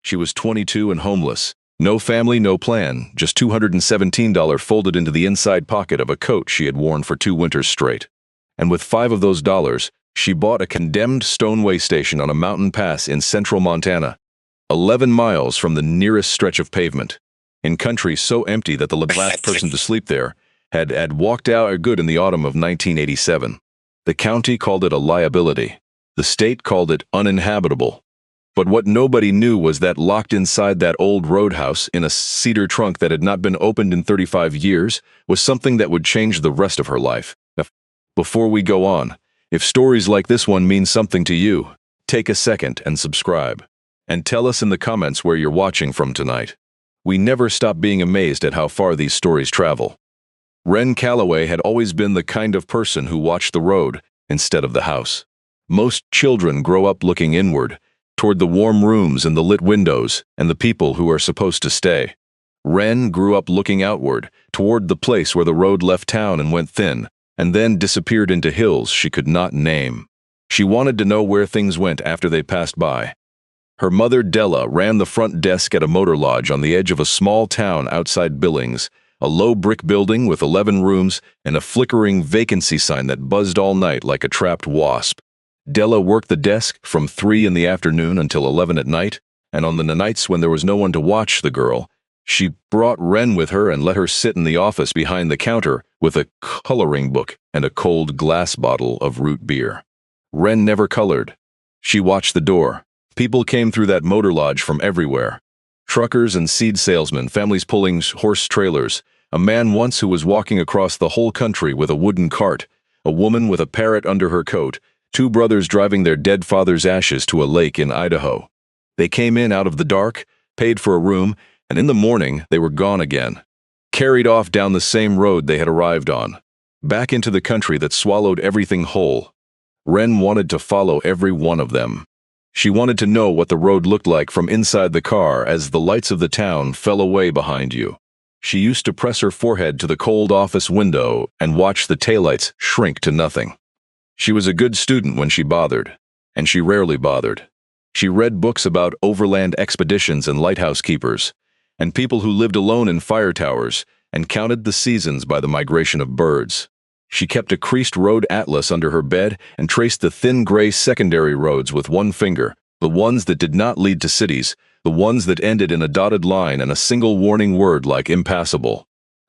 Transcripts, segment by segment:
She was 22 and homeless. No family, no plan, just $217 folded into the inside pocket of a coat she had worn for 2 winters straight. And with 5 of those dollars, she bought a condemned stone-way station on a mountain pass in central Montana, 11 miles from the nearest stretch of pavement, in country so empty that the last person to sleep there had walked out good in the autumn of 1987. The county called it a liability. The state called it uninhabitable. But what nobody knew was that locked inside that old roadhouse in a cedar trunk that had not been opened in 35 years was something that would change the rest of her life. Before we go on, if stories like this one mean something to you, take a second and subscribe. And tell us in the comments where you're watching from tonight. We never stop being amazed at how far these stories travel. Wren Calloway had always been the kind of person who watched the road instead of the house. Most children grow up looking inward, toward the warm rooms and the lit windows and the people who are supposed to stay. Wren grew up looking outward, toward the place where the road left town and went thin, and then disappeared into hills she could not name. She wanted to know where things went after they passed by. Her mother, Della, ran the front desk at a motor lodge on the edge of a small town outside Billings, a low brick building with 11 rooms and a flickering vacancy sign that buzzed all night like a trapped wasp. Della worked the desk from 3 in the afternoon until 11 at night, and on the nights when there was no one to watch the girl, she brought Wren with her and let her sit in the office behind the counter with a coloring book and a cold glass bottle of root beer. Wren never colored. She watched the door. People came through that motor lodge from everywhere. Truckers and seed salesmen, families pulling horse trailers, a man once who was walking across the whole country with a wooden cart, a woman with a parrot under her coat, 2 brothers driving their dead father's ashes to a lake in Idaho. They came in out of the dark, paid for a room, and in the morning they were gone again, carried off down the same road they had arrived on, back into the country that swallowed everything whole. Wren wanted to follow every one of them. She wanted to know what the road looked like from inside the car as the lights of the town fell away behind you. She used to press her forehead to the cold office window and watch the taillights shrink to nothing. She was a good student when she bothered, and she rarely bothered. She read books about overland expeditions and lighthouse keepers, and people who lived alone in fire towers, and counted the seasons by the migration of birds. She kept a creased road atlas under her bed and traced the thin gray secondary roads with one finger, the ones that did not lead to cities, the ones that ended in a dotted line and a single warning word like impassable.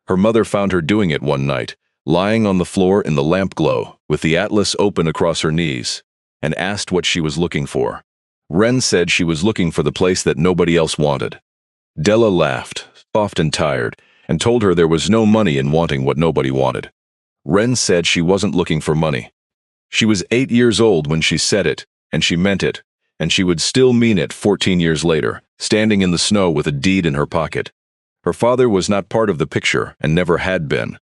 Her mother found her doing it one night, lying on the floor in the lamp glow, with the atlas open across her knees, and asked what she was looking for. Wren said she was looking for the place that nobody else wanted. Della laughed, soft and tired, and told her there was no money in wanting what nobody wanted. Wren said she wasn't looking for money. She was 8 years old when she said it, and she meant it, and she would still mean it 14 years later, standing in the snow with a deed in her pocket. Her father was not part of the picture and never had been.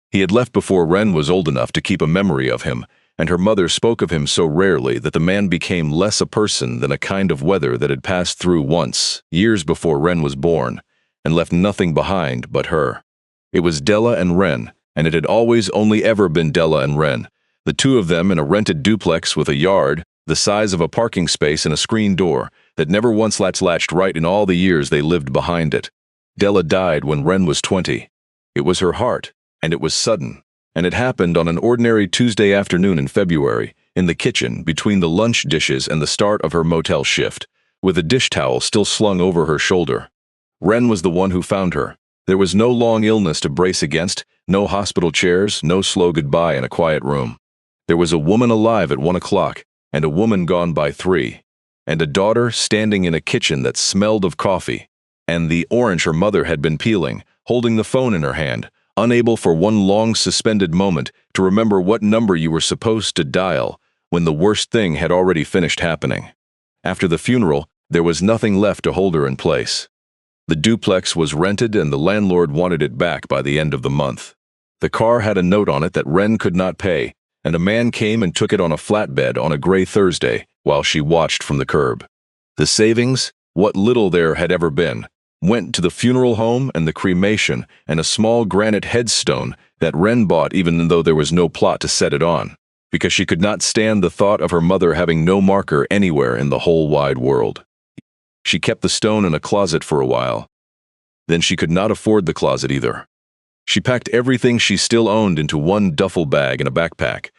He had left before Wren was old enough to keep a memory of him, and her mother spoke of him so rarely that the man became less a person than a kind of weather that had passed through once, years before Wren was born, and left nothing behind but her. It was Della and Wren, and it had always only ever been Della and Wren, the 2 of them in a rented duplex with a yard, the size of a parking space and a screen door, that never once latched right in all the years they lived behind it. Della died when Wren was 20. It was her heart, and it was sudden, and it happened on an ordinary Tuesday afternoon in February, in the kitchen between the lunch dishes and the start of her motel shift, with a dish towel still slung over her shoulder. Wren was the one who found her. There was no long illness to brace against, no hospital chairs, no slow goodbye in a quiet room. There was a woman alive at 1 o'clock, and a woman gone by 3, and a daughter standing in a kitchen that smelled of coffee, and the orange her mother had been peeling, holding the phone in her hand, unable for one long suspended moment to remember what number you were supposed to dial when the worst thing had already finished happening. After the funeral, there was nothing left to hold her in place. The duplex was rented and the landlord wanted it back by the end of the month. The car had a note on it that Wren could not pay, and a man came and took it on a flatbed on a gray Thursday while she watched from the curb. The savings, what little there had ever been, went to the funeral home and the cremation and a small granite headstone that Wren bought even though there was no plot to set it on, because she could not stand the thought of her mother having no marker anywhere in the whole wide world. She kept the stone in a closet for a while. Then she could not afford the closet either. She packed everything she still owned into one duffel bag and a backpack,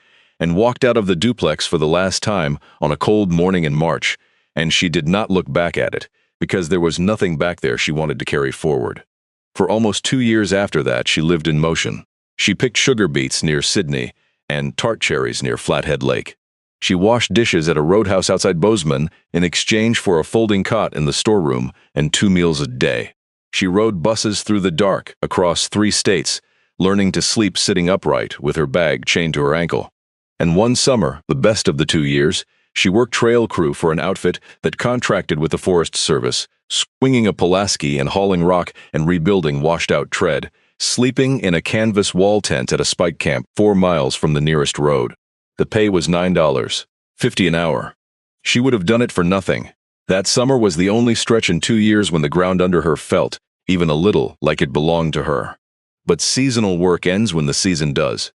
and walked out of the duplex for the last time on a cold morning in March, and she did not look back at it, because there was nothing back there she wanted to carry forward. For almost 2 years after that, she lived in motion. She picked sugar beets near Sydney and tart cherries near Flathead Lake. She washed dishes at a Roadhouse outside Bozeman in exchange for a folding cot in the storeroom and 2 meals a day. She rode buses through the dark across 3 states, learning to sleep sitting upright with her bag chained to her ankle. And one summer, the best of the 2 years, she worked trail crew for an outfit that contracted with the Forest Service, swinging a Pulaski and hauling rock and rebuilding washed-out tread, sleeping in a canvas wall tent at a spike camp 4 miles from the nearest road. The pay was $9.50 an hour. She would have done it for nothing. That summer was the only stretch in 2 years when the ground under her felt, even a little, like it belonged to her. But seasonal work ends when the season does.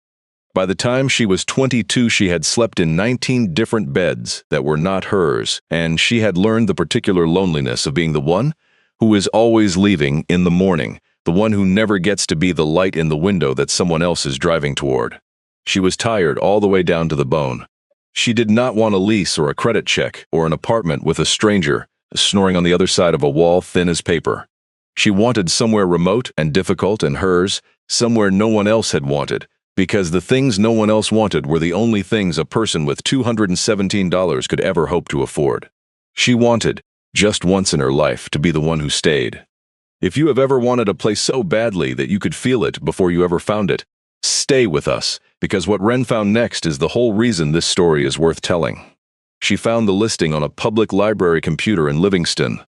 By the time she was 22, she had slept in 19 different beds that were not hers, and she had learned the particular loneliness of being the one who is always leaving in the morning, the one who never gets to be the light in the window that someone else is driving toward. She was tired all the way down to the bone. She did not want a lease or a credit check or an apartment with a stranger snoring on the other side of a wall thin as paper. She wanted somewhere remote and difficult and hers, somewhere no one else had wanted, because the things no one else wanted were the only things a person with $217 could ever hope to afford. She wanted, just once in her life, to be the one who stayed. If you have ever wanted a place so badly that you could feel it before you ever found it, stay with us, because what Ren found next is the whole reason this story is worth telling. She found the listing on a public library computer in Livingston.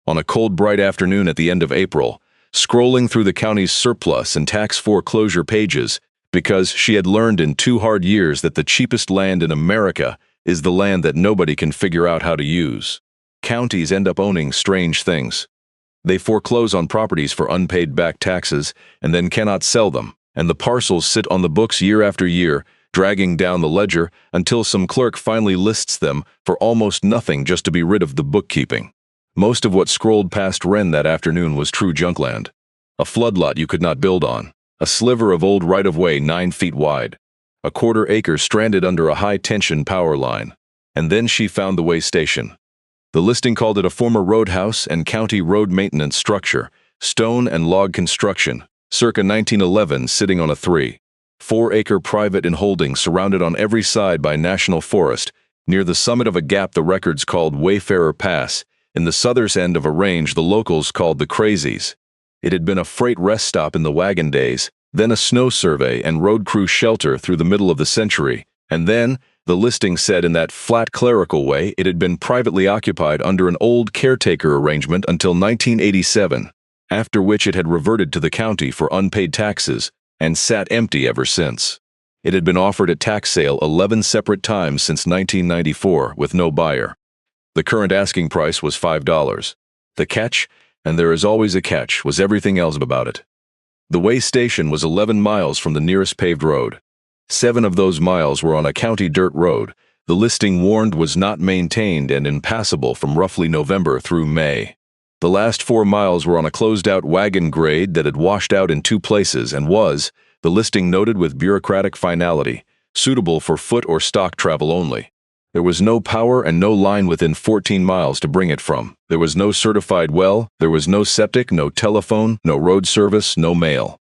On a cold, bright afternoon at the end of April, scrolling through the county's surplus and tax foreclosure pages, because she had learned in 2 hard years that the cheapest land in America is the land that nobody can figure out how to use. Counties end up owning strange things. They foreclose on properties for unpaid back taxes and then cannot sell them, and the parcels sit on the books year after year, dragging down the ledger until some clerk finally lists them for almost nothing just to be rid of the bookkeeping. Most of what scrolled past Ren that afternoon was true junkland. A floodlot you could not build on. A sliver of old right-of-way 9 feet wide. A 1/4 acre stranded under a high-tension power line. And then she found the way station. The listing called it a former roadhouse and county road maintenance structure, stone and log construction, circa 1911, sitting on a 3-4 acre private in holding surrounded on every side by national forest, near the summit of a gap the records called Wayfarer Pass, in the southern end of a range the locals called the Crazies. It had been a freight rest stop in the wagon days, then a snow survey and road crew shelter through the middle of the century, and then, the listing said in that flat clerical way, it had been privately occupied under an old caretaker arrangement until 1987, after which it had reverted to the county for unpaid taxes and sat empty ever since. It had been offered at tax sale 11 separate times since 1994 with no buyer. The current asking price was $5. The catch, and there is always a catch, was everything else about it. The way station was 11 miles from the nearest paved road. 7 of those miles were on a county dirt road. The listing warned was not maintained and impassable from roughly November through May. The last 4 miles were on a closed-out wagon grade that had washed out in 2 places and was, the listing noted with bureaucratic finality, suitable for foot or stock travel only. There was no power and no line within 14 miles to bring it from. There was no certified well, there was no septic, no telephone, no road service, no mail.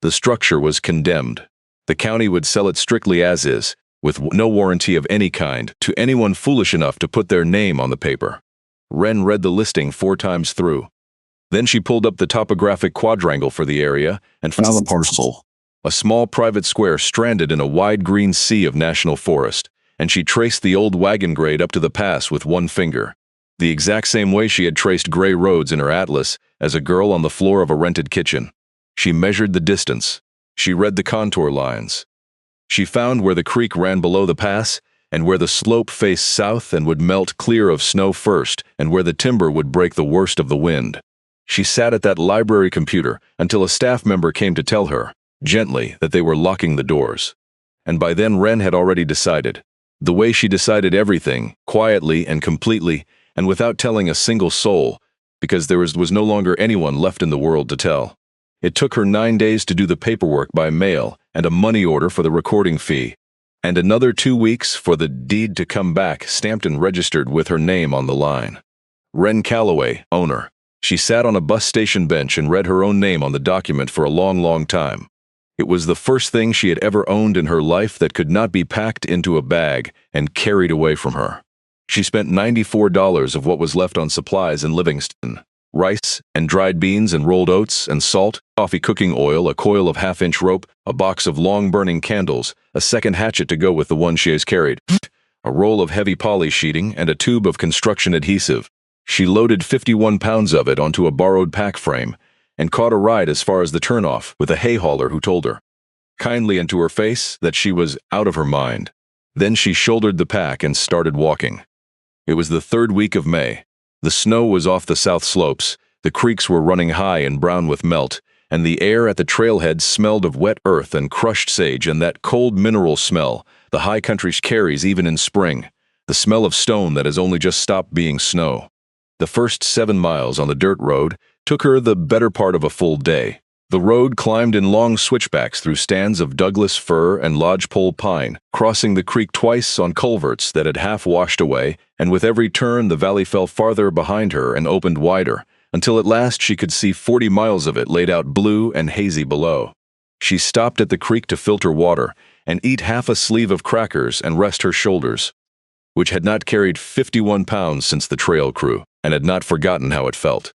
The structure was condemned. The county would sell it strictly as is, with no warranty of any kind, to anyone foolish enough to put their name on the paper. Ren read the listing 4 times through. Then she pulled up the topographic quadrangle for the area and found the parcel. A small private square stranded in a wide green sea of national forest, and she traced the old wagon grade up to the pass with 1 finger, the exact same way she had traced gray roads in her atlas as a girl on the floor of a rented kitchen. She measured the distance. She read the contour lines. She found where the creek ran below the pass, and where the slope faced south and would melt clear of snow first, and where the timber would break the worst of the wind. She sat at that library computer until a staff member came to tell her, gently, that they were locking the doors. And by then Ren had already decided. The way she decided everything, quietly and completely, and without telling a single soul, because there was no longer anyone left in the world to tell. It took her 9 days to do the paperwork by mail and a money order for the recording fee, and another 2 weeks for the deed to come back stamped and registered with her name on the line. Wren Calloway, owner. She sat on a bus station bench and read her own name on the document for a long, long time. It was the first thing she had ever owned in her life that could not be packed into a bag and carried away from her. She spent $94 of what was left on supplies in Livingston. Rice and dried beans and rolled oats and salt, coffee cooking oil, a coil of half-inch rope, a box of long-burning candles, a second hatchet to go with the one she has carried, a roll of heavy poly sheeting, and a tube of construction adhesive. She loaded 51 pounds of it onto a borrowed pack frame and caught a ride as far as the turnoff with a hay hauler who told her, kindly and to her face, that she was out of her mind. Then she shouldered the pack and started walking. It was the 3rd week of May. The snow was off the south slopes, the creeks were running high and brown with melt, and the air at the trailhead smelled of wet earth and crushed sage and that cold mineral smell the high country carries even in spring, the smell of stone that has only just stopped being snow. The first 7 miles on the dirt road took her the better part of a full day. The road climbed in long switchbacks through stands of Douglas fir and lodgepole pine, crossing the creek twice on culverts that had half washed away, and with every turn the valley fell farther behind her and opened wider, until at last she could see 40 miles of it laid out blue and hazy below. She stopped at the creek to filter water and eat half a sleeve of crackers and rest her shoulders, which had not carried 51 pounds since the trail crew, and had not forgotten how it felt.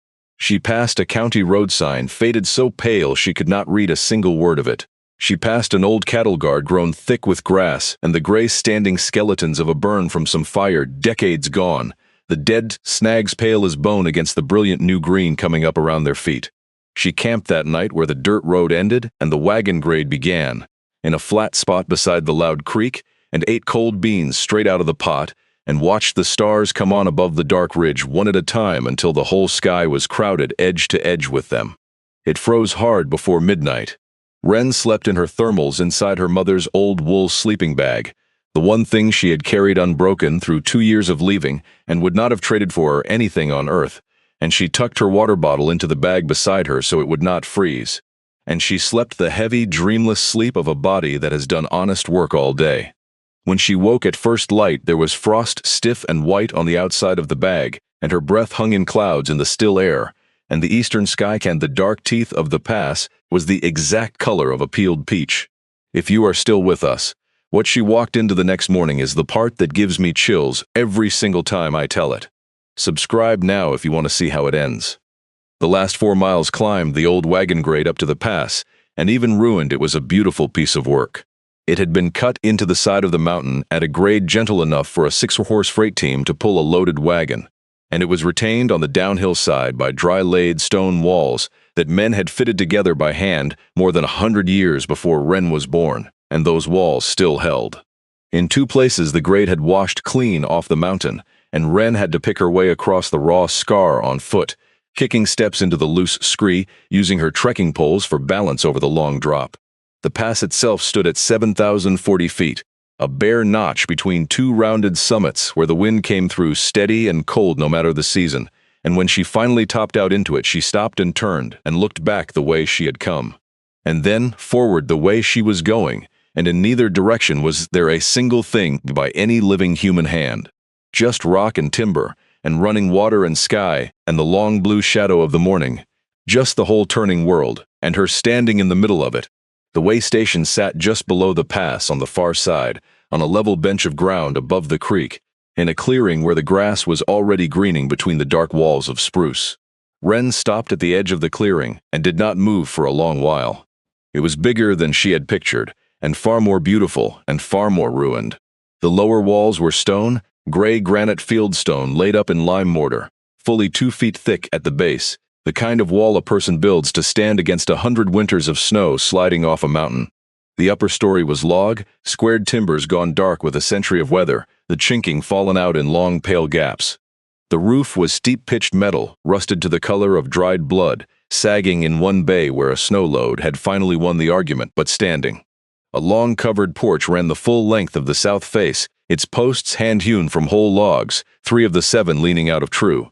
She passed a county road sign faded so pale she could not read a single word of it. She passed an old cattle guard grown thick with grass and the gray standing skeletons of a burn from some fire decades gone, the dead snags pale as bone against the brilliant new green coming up around their feet. She camped that night where the dirt road ended and the wagon grade began, in a flat spot beside the loud creek, and ate cold beans straight out of the pot, and watched the stars come on above the dark ridge one at a time until the whole sky was crowded edge to edge with them. It froze hard before midnight. Wren slept in her thermals inside her mother's old wool sleeping bag, the one thing she had carried unbroken through 2 years of leaving and would not have traded for anything on earth, and she tucked her water bottle into the bag beside her so it would not freeze. And she slept the heavy, dreamless sleep of a body that has done honest work all day. When she woke at first light, there was frost stiff and white on the outside of the bag, and her breath hung in clouds in the still air, and the eastern sky and the dark teeth of the pass was the exact color of a peeled peach. If you are still with us, what she walked into the next morning is the part that gives me chills every single time I tell it. Subscribe now if you want to see how it ends. The last 4 miles climbed the old wagon grade up to the pass, and even ruined, it was a beautiful piece of work. It had been cut into the side of the mountain at a grade gentle enough for a 6-horse freight team to pull a loaded wagon, and it was retained on the downhill side by dry-laid stone walls that men had fitted together by hand more than 100 years before Wren was born, and those walls still held. In 2 places the grade had washed clean off the mountain, and Wren had to pick her way across the raw scar on foot, kicking steps into the loose scree, using her trekking poles for balance over the long drop. The pass itself stood at 7,040 feet, a bare notch between 2 rounded summits where the wind came through steady and cold no matter the season, and when she finally topped out into it, she stopped and turned and looked back the way she had come, and then forward the way she was going, and in neither direction was there a single thing by any living human hand. Just rock and timber, and running water and sky, and the long blue shadow of the morning. Just the whole turning world, and her standing in the middle of it. The way station sat just below the pass on the far side, on a level bench of ground above the creek, in a clearing where the grass was already greening between the dark walls of spruce. Wren stopped at the edge of the clearing and did not move for a long while. It was bigger than she had pictured, and far more beautiful and far more ruined. The lower walls were stone, gray granite fieldstone laid up in lime mortar, fully 2 feet thick at the base, the kind of wall a person builds to stand against 100 winters of snow sliding off a mountain. The upper story was log, squared timbers gone dark with a century of weather, the chinking fallen out in long pale gaps. The roof was steep-pitched metal, rusted to the color of dried blood, sagging in one bay where a snow load had finally won the argument but standing. A long covered porch ran the full length of the south face, its posts hand-hewn from whole logs, 3 of the 7 leaning out of true.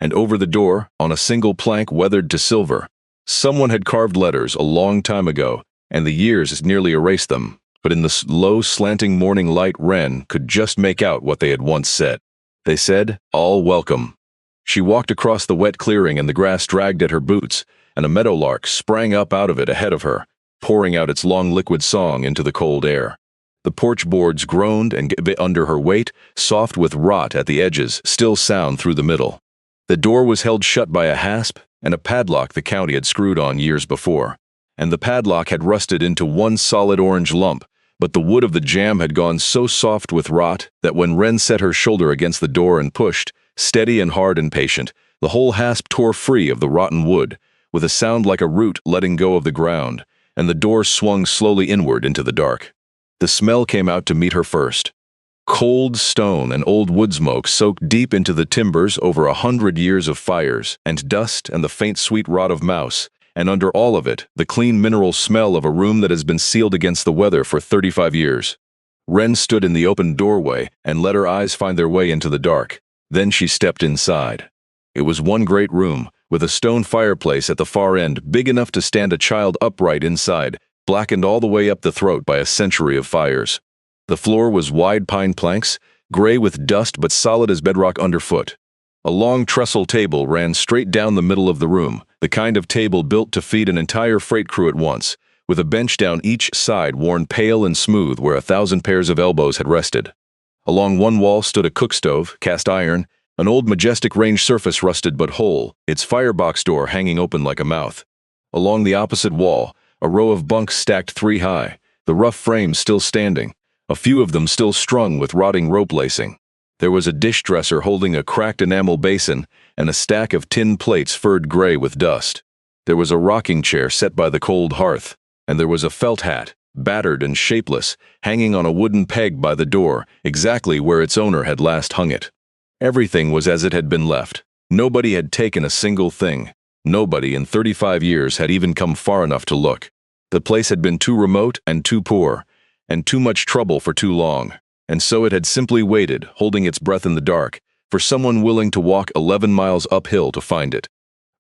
And over the door, on a single plank weathered to silver, someone had carved letters a long time ago, and the years had nearly erased them. But in the low, slanting morning light, Wren could just make out what they had once said. They said, "All welcome." She walked across the wet clearing and the grass dragged at her boots, and a meadowlark sprang up out of it ahead of her, pouring out its long liquid song into the cold air. The porch boards groaned and gave under her weight, soft with rot at the edges, still sound through the middle. The door was held shut by a hasp and a padlock the county had screwed on years before, and the padlock had rusted into one solid orange lump, but the wood of the jamb had gone so soft with rot that when Wren set her shoulder against the door and pushed, steady and hard and patient, the whole hasp tore free of the rotten wood, with a sound like a root letting go of the ground, and the door swung slowly inward into the dark. The smell came out to meet her first. Cold stone and old wood smoke soaked deep into the timbers over 100 years of fires, and dust and the faint sweet rot of mouse, and under all of it, the clean mineral smell of a room that has been sealed against the weather for 35 years. Wren stood in the open doorway and let her eyes find their way into the dark. Then she stepped inside. It was one great room, with a stone fireplace at the far end big enough to stand a child upright inside, blackened all the way up the throat by a century of fires. The floor was wide pine planks, gray with dust but solid as bedrock underfoot. A long trestle table ran straight down the middle of the room, the kind of table built to feed an entire freight crew at once, with a bench down each side worn pale and smooth where 1,000 pairs of elbows had rested. Along one wall stood a cook stove, cast iron, an old majestic range surface rusted but whole, its firebox door hanging open like a mouth. Along the opposite wall, a row of bunks stacked 3 high, the rough frames still standing, a few of them still strung with rotting rope lacing. There was a dish dresser holding a cracked enamel basin and a stack of tin plates furred gray with dust. There was a rocking chair set by the cold hearth, and there was a felt hat, battered and shapeless, hanging on a wooden peg by the door, exactly where its owner had last hung it. Everything was as it had been left. Nobody had taken a single thing. Nobody in 35 years had even come far enough to look. The place had been too remote and too poor, and too much trouble for too long, and so it had simply waited, holding its breath in the dark, for someone willing to walk 11 miles uphill to find it.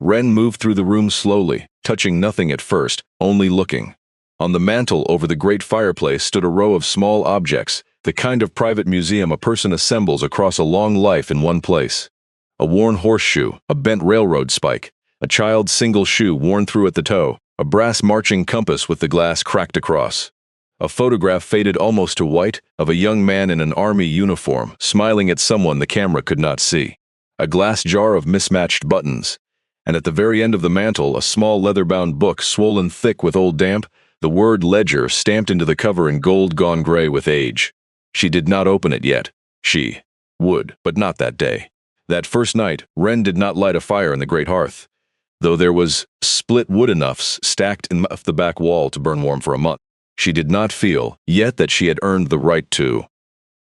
Wren moved through the room slowly, touching nothing at first, only looking. On the mantel over the great fireplace stood a row of small objects, the kind of private museum a person assembles across a long life in one place. A worn horseshoe, a bent railroad spike, a child's single shoe worn through at the toe, a brass marching compass with the glass cracked across. A photograph faded almost to white of a young man in an army uniform, smiling at someone the camera could not see. A glass jar of mismatched buttons. And at the very end of the mantel, a small leather-bound book swollen thick with old damp, the word ledger stamped into the cover in gold gone gray with age. She did not open it yet. She would, but not that day. That first night, Wren did not light a fire in the great hearth, though there was split wood enoughs stacked in the back wall to burn warm for a month. She did not feel, yet, that she had earned the right to.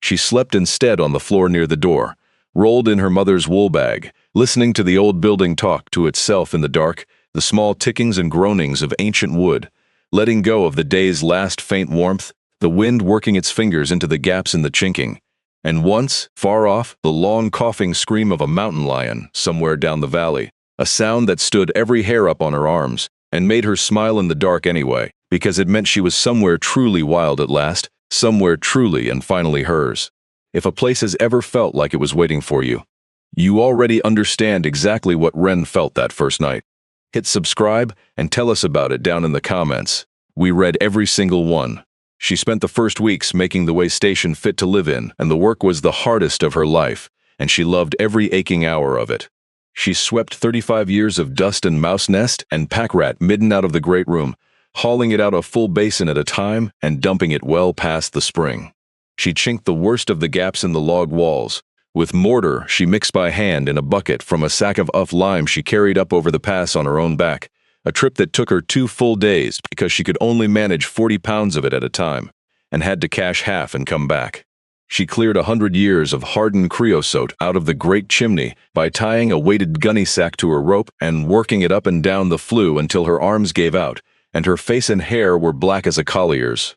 She slept instead on the floor near the door, rolled in her mother's wool bag, listening to the old building talk to itself in the dark, the small tickings and groanings of ancient wood, letting go of the day's last faint warmth, the wind working its fingers into the gaps in the chinking, and once, far off, the long coughing scream of a mountain lion somewhere down the valley, a sound that stood every hair up on her arms, and made her smile in the dark anyway, because it meant she was somewhere truly wild at last, somewhere truly and finally hers. If a place has ever felt like it was waiting for you, you already understand exactly what Wren felt that first night. Hit subscribe and tell us about it down in the comments. We read every single one. She spent the first weeks making the way station fit to live in, and the work was the hardest of her life, and she loved every aching hour of it. She swept 35 years of dust and mouse nest and pack rat midden out of the great room, hauling it out a full basin at a time and dumping it well past the spring. She chinked the worst of the gaps in the log walls. With mortar, she mixed by hand in a bucket from a sack of lime she carried up over the pass on her own back, a trip that took her 2 full days because she could only manage 40 pounds of it at a time, and had to cache half and come back. She cleared 100 years of hardened creosote out of the great chimney by tying a weighted gunny sack to her rope and working it up and down the flue until her arms gave out, and her face and hair were black as a collier's.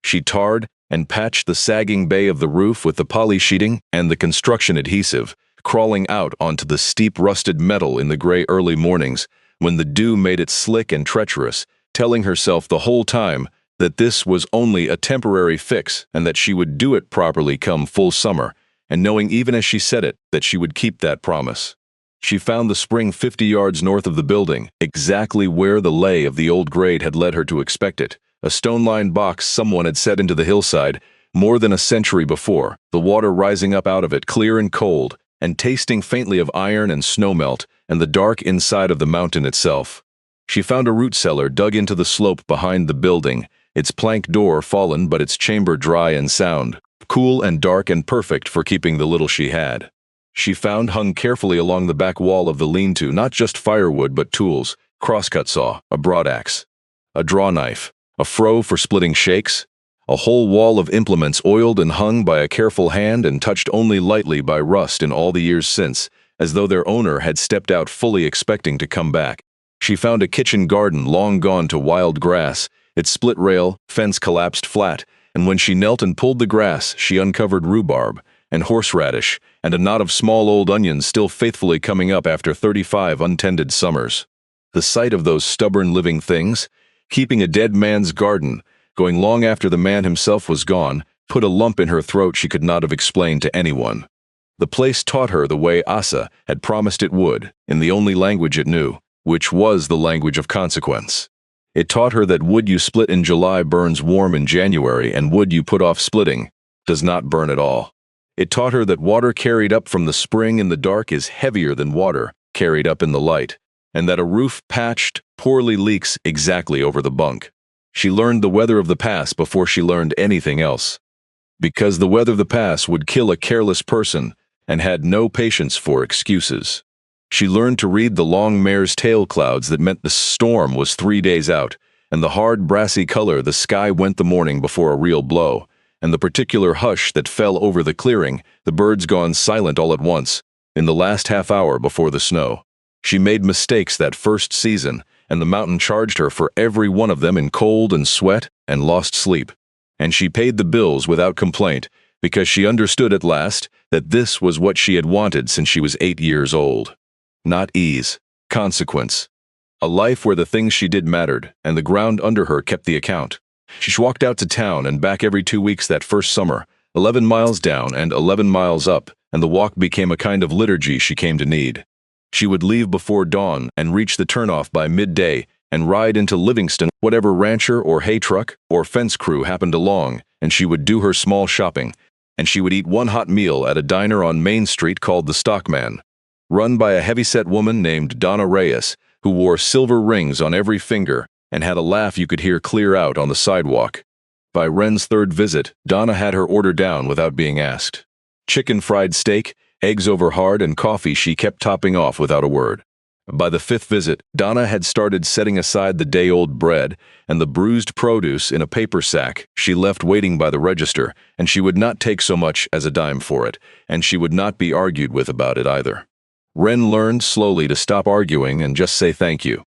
She tarred, and patched the sagging bay of the roof with the poly sheeting and the construction adhesive, crawling out onto the steep rusted metal in the gray early mornings when the dew made it slick and treacherous, telling herself the whole time that this was only a temporary fix and that she would do it properly come full summer, and knowing even as she said it that she would keep that promise. She found the spring 50 yards north of the building, exactly where the lay of the old grade had led her to expect it, a stone-lined box someone had set into the hillside more than a century before, the water rising up out of it clear and cold, and tasting faintly of iron and snowmelt and the dark inside of the mountain itself. She found a root cellar dug into the slope behind the building, its plank door fallen but its chamber dry and sound, cool and dark and perfect for keeping the little she had. She found hung carefully along the back wall of the lean-to not just firewood but tools, crosscut saw, a broadaxe, a draw knife, a froe for splitting shakes, a whole wall of implements oiled and hung by a careful hand and touched only lightly by rust in all the years since, as though their owner had stepped out fully expecting to come back. She found a kitchen garden long gone to wild grass, its split rail, fence collapsed flat, and when she knelt and pulled the grass, she uncovered rhubarb and horseradish and a knot of small old onions still faithfully coming up after 35 untended summers. The sight of those stubborn living things, keeping a dead man's garden, going long after the man himself was gone, put a lump in her throat she could not have explained to anyone. The place taught her the way Asa had promised it would, in the only language it knew, which was the language of consequence. It taught her that wood you split in July burns warm in January, and wood you put off splitting does not burn at all. It taught her that water carried up from the spring in the dark is heavier than water carried up in the light, and that a roof patched poorly leaks exactly over the bunk. She learned the weather of the past before she learned anything else, because the weather of the past would kill a careless person and had no patience for excuses. She learned to read the long mare's tail clouds that meant the storm was 3 days out, and the hard brassy color the sky went the morning before a real blow, and the particular hush that fell over the clearing, the birds gone silent all at once, in the last half hour before the snow. She made mistakes that first season, and the mountain charged her for every one of them in cold and sweat and lost sleep. And she paid the bills without complaint, because she understood at last that this was what she had wanted since she was 8 years old. Not ease, consequence. A life where the things she did mattered, and the ground under her kept the account. She walked out to town and back every 2 weeks that first summer, 11 miles down and 11 miles up, and the walk became a kind of liturgy she came to need. She would leave before dawn and reach the turnoff by midday and ride into Livingston, whatever rancher or hay truck or fence crew happened along, and she would do her small shopping, and she would eat one hot meal at a diner on Main Street called the Stockman, run by a heavyset woman named Donna Reyes, who wore silver rings on every finger and had a laugh you could hear clear out on the sidewalk. By Wren's third visit, Donna had her order down without being asked. Chicken fried steak, eggs over hard, and coffee she kept topping off without a word. By the fifth visit, Donna had started setting aside the day-old bread and the bruised produce in a paper sack she left waiting by the register, and she would not take so much as a dime for it, and she would not be argued with about it either. Wren learned slowly to stop arguing and just say thank you.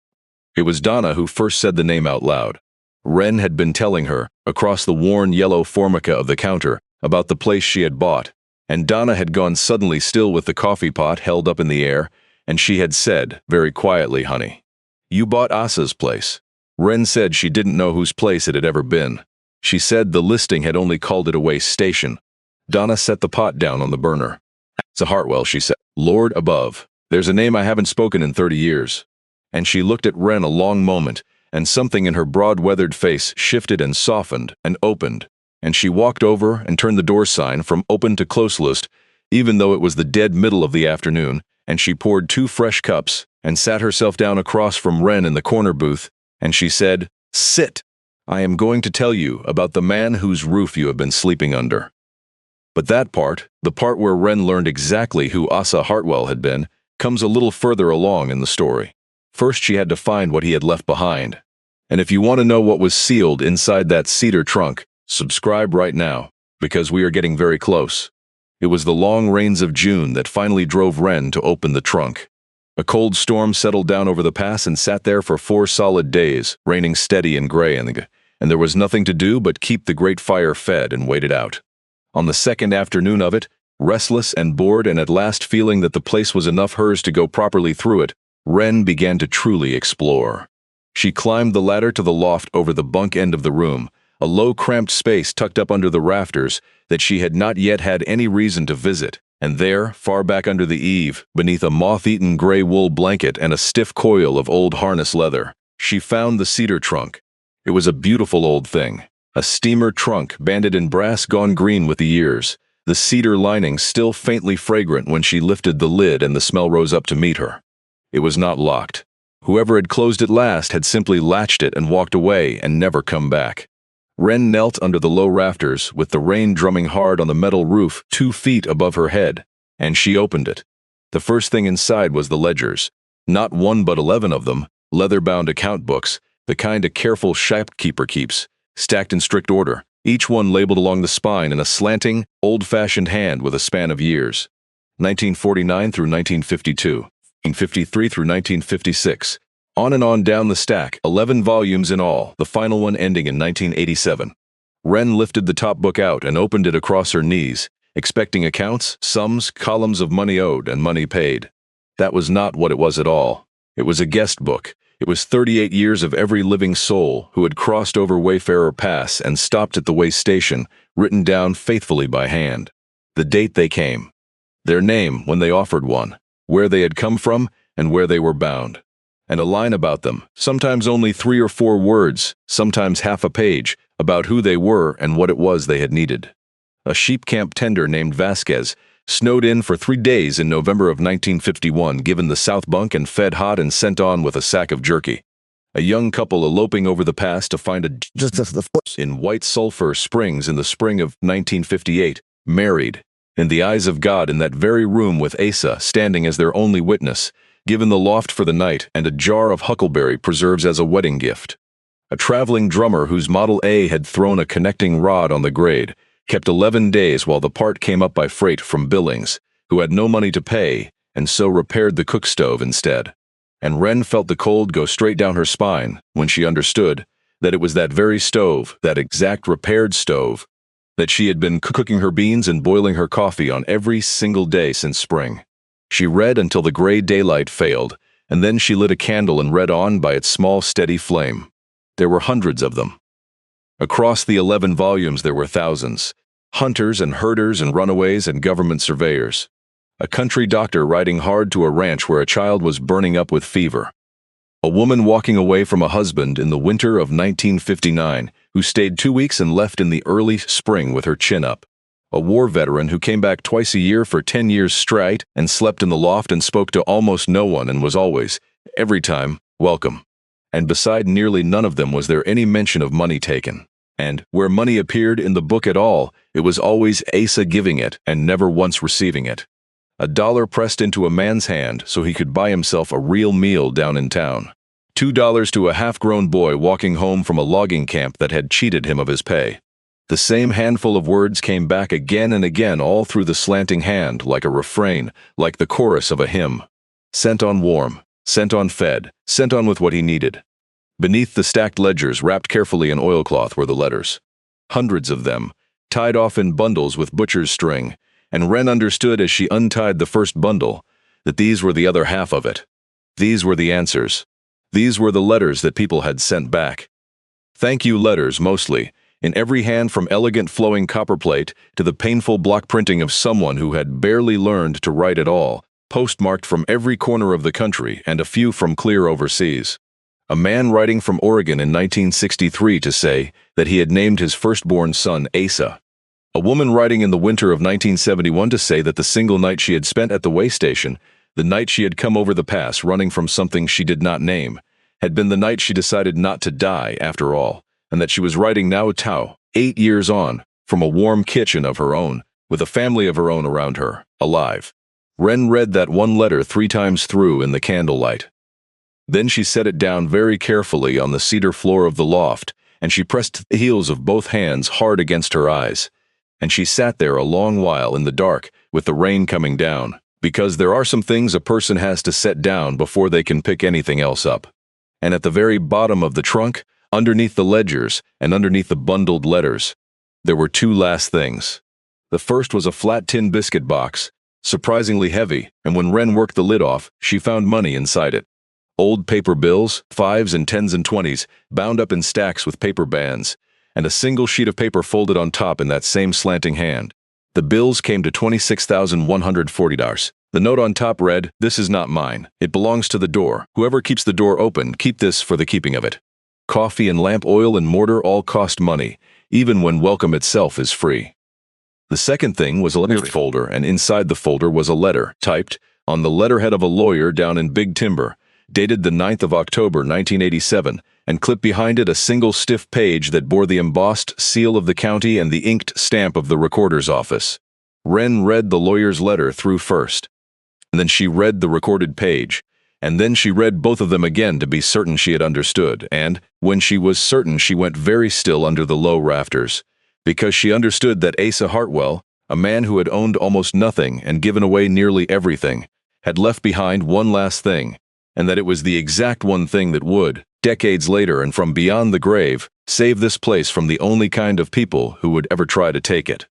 It was Donna who first said the name out loud. Wren had been telling her, across the worn yellow formica of the counter, about the place she had bought, and Donna had gone suddenly still with the coffee pot held up in the air, and she had said, very quietly, "Honey, you bought Asa's place." Wren said she didn't know whose place it had ever been. She said the listing had only called it a way station. Donna set the pot down on the burner. "It's a Hartwell," she said. "Lord above, there's a name I haven't spoken in 30 years. And she looked at Wren a long moment, and something in her broad weathered face shifted and softened and opened, and she walked over and turned the door sign from open to close list, even though it was the dead middle of the afternoon, and she poured 2 fresh cups and sat herself down across from Wren in the corner booth, and she said, "Sit! I am going to tell you about the man whose roof you have been sleeping under." But that part, the part where Wren learned exactly who Asa Hartwell had been, comes a little further along in the story. First, she had to find what he had left behind. And if you want to know what was sealed inside that cedar trunk, subscribe right now, because we are getting very close. It was the long rains of June that finally drove Wren to open the trunk. A cold storm settled down over the pass and sat there for 4 solid days, raining steady and gray, and and there was nothing to do but keep the great fire fed and wait it out. On the second afternoon of it, restless and bored and at last feeling that the place was enough hers to go properly through it, Wren began to truly explore. She climbed the ladder to the loft over the bunk end of the room, a low cramped space tucked up under the rafters that she had not yet had any reason to visit, and there, far back under the eave, beneath a moth-eaten gray wool blanket and a stiff coil of old harness leather, she found the cedar trunk. It was a beautiful old thing, a steamer trunk banded in brass gone green with the years, the cedar lining still faintly fragrant when she lifted the lid and the smell rose up to meet her. It was not locked. Whoever had closed it last had simply latched it and walked away and never come back. Wren knelt under the low rafters, with the rain drumming hard on the metal roof 2 feet above her head, and she opened it. The first thing inside was the ledgers. Not one but 11 of them, leather-bound account books, the kind a careful shopkeeper keeps, stacked in strict order, each one labeled along the spine in a slanting, old-fashioned hand with a span of years. 1949 through 1952, 1953 through 1956. On and on down the stack, 11 volumes in all, the final one ending in 1987. Wren lifted the top book out and opened it across her knees, expecting accounts, sums, columns of money owed and money paid. That was not what it was at all. It was a guest book. It was 38 years of every living soul who had crossed over Wayfarer Pass and stopped at the way station, written down faithfully by hand. The date they came, their name when they offered one, where they had come from and where they were bound. And a line about them, sometimes only 3 or 4 words, sometimes half a page, about who they were and what it was they had needed. A sheep camp tender named Vasquez snowed in for 3 days in November of 1951, given the south bunk and fed hot and sent on with a sack of jerky. A young couple eloping over the pass to find in White Sulphur Springs in the spring of 1958, married, in the eyes of God in that very room with Asa standing as their only witness, given the loft for the night and a jar of huckleberry preserves as a wedding gift. A traveling drummer whose Model A had thrown a connecting rod on the grade kept 11 days while the part came up by freight from Billings, who had no money to pay and so repaired the cook stove instead. And Wren felt the cold go straight down her spine when she understood that it was that very stove, that exact repaired stove, that she had been cooking her beans and boiling her coffee on every single day since spring. She read until the gray daylight failed, and then she lit a candle and read on by its small, steady flame. There were hundreds of them. Across the 11 volumes there were thousands. Hunters and herders and runaways and government surveyors. A country doctor riding hard to a ranch where a child was burning up with fever. A woman walking away from a husband in the winter of 1959 who stayed 2 weeks and left in the early spring with her chin up. A war veteran who came back twice a year for 10 years straight and slept in the loft and spoke to almost no one and was always, every time, welcome. And beside nearly none of them was there any mention of money taken. And, where money appeared in the book at all, it was always Asa giving it and never once receiving it. $1 pressed into a man's hand so he could buy himself a real meal down in town. $2 to a half-grown boy walking home from a logging camp that had cheated him of his pay. The same handful of words came back again and again all through the slanting hand, like a refrain, like the chorus of a hymn. Sent on warm, sent on fed, sent on with what he needed. Beneath the stacked ledgers, wrapped carefully in oilcloth, were the letters. Hundreds of them, tied off in bundles with butcher's string, and Wren understood as she untied the first bundle that these were the other half of it. These were the answers. These were the letters that people had sent back. Thank you letters, mostly, in every hand from elegant flowing copperplate to the painful block printing of someone who had barely learned to write at all, postmarked from every corner of the country and a few from clear overseas. A man writing from Oregon in 1963 to say that he had named his firstborn son Asa. A woman writing in the winter of 1971 to say that the single night she had spent at the way station, the night she had come over the pass running from something she did not name, had been the night she decided not to die after all, and that she was writing now 8 years on, from a warm kitchen of her own, with a family of her own around her, alive. Wren read that one letter 3 times through in the candlelight. Then she set it down very carefully on the cedar floor of the loft, and she pressed the heels of both hands hard against her eyes. And she sat there a long while in the dark, with the rain coming down, because there are some things a person has to set down before they can pick anything else up. And at the very bottom of the trunk, underneath the ledgers and underneath the bundled letters, there were two last things. The first was a flat tin biscuit box, surprisingly heavy, and when Wren worked the lid off, she found money inside it. Old paper bills, 5s and 10s and 20s, bound up in stacks with paper bands, and a single sheet of paper folded on top in that same slanting hand. The bills came to $26,140. The note on top read, "This is not mine. It belongs to the door. Whoever keeps the door open, keep this for the keeping of it." Coffee and lamp oil and mortar all cost money, even when welcome itself is free. The second thing was a letter folder, and inside the folder was a letter, typed on the letterhead of a lawyer down in big timber, dated the 9th of October, 1987, and clipped behind it a single stiff page that bore the embossed seal of the county and the inked stamp of the recorder's office. Wren read the lawyer's letter through first, and then she read the recorded page, and then she read both of them again to be certain she had understood, and, when she was certain, she went very still under the low rafters, because she understood that Asa Hartwell, a man who had owned almost nothing and given away nearly everything, had left behind one last thing, and that it was the exact one thing that would, decades later and from beyond the grave, save this place from the only kind of people who would ever try to take it.